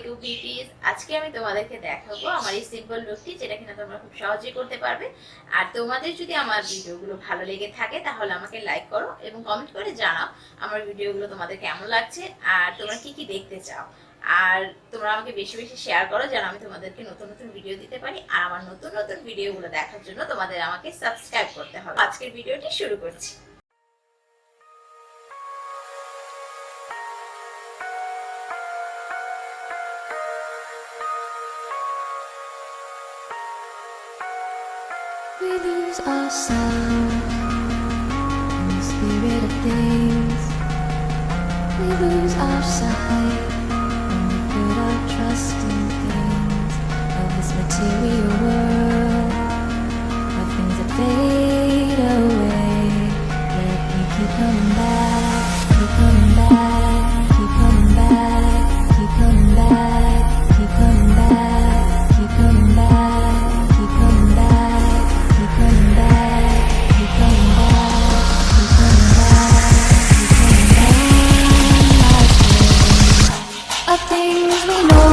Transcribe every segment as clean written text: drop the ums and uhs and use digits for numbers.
Two beauties. আজকে আমি তোমাদেরকে দেখাবো আমার এই সিম্পল লুকটি, যেটা কিনা তোমরা খুব সহজেই করতে পারবে। আর তোমাদের যদি আমার ভিডিওগুলো ভালো লেগে থাকে তাহলে আমাকে লাইক করো এবং কমেন্ট করে জানাও আমার ভিডিওগুলো তোমাদের কেমন লাগছে আর তোমরা কি কি দেখতে চাও। আর তোমরা আমাকে বেশি বেশি শেয়ার করো যেন আমি তোমাদেরকে নতুন নতুন ভিডিও দিতে পারি। আর আমার নতুন নতুন ভিডিওগুলো দেখার জন্য তোমাদের আমাকে সাবস্ক্রাইব করতে হবে। আজকের ভিডিওটি শুরু করছি। We lose ourselves in the spirit of things. We lose our sight when we put our trust in things of this material world, of things that fade away. Yet we keep coming back, keep coming back, keep coming back, keep coming back, keep coming back, keep coming back, keep coming back. Keep coming back, keep coming back, keep coming back, keep coming back. Of things we know.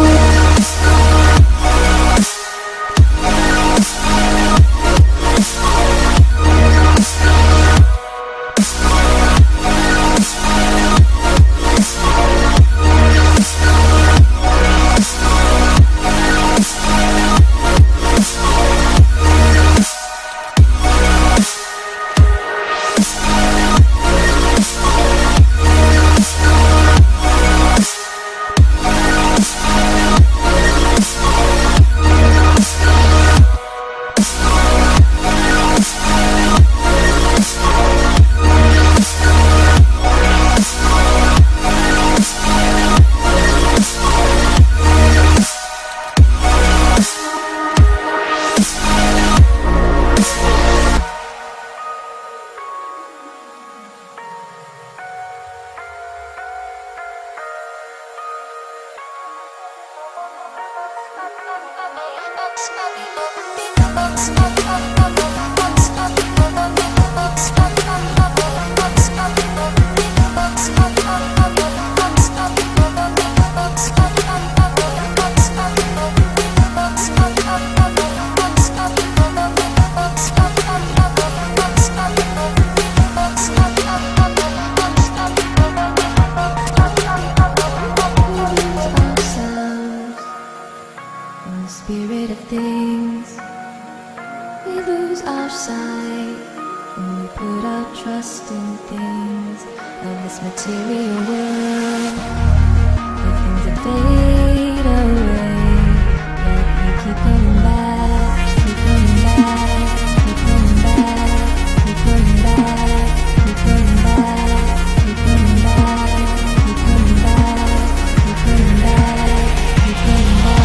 Spirit of things, we lose our sight when we put our trust in things of this material world, the things that fade away. Yet we keep coming back, keep coming back, keep coming back, keep coming back, keep coming back, keep coming back, keep coming back, keep coming back, keep coming back.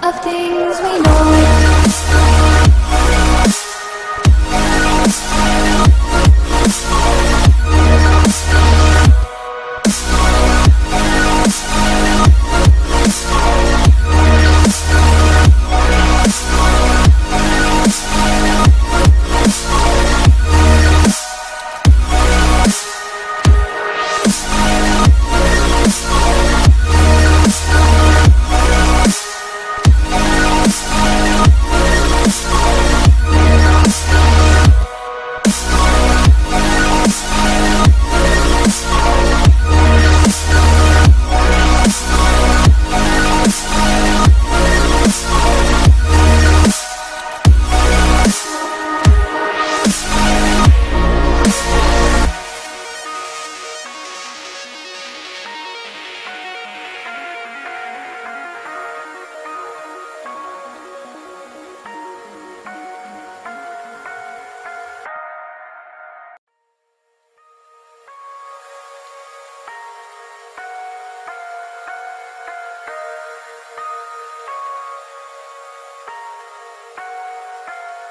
Of things we know.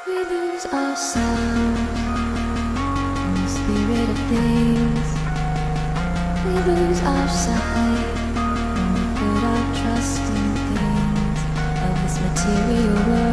We lose ourselves in the spirit of things. We lose our sight when we put our trust in things of this material world.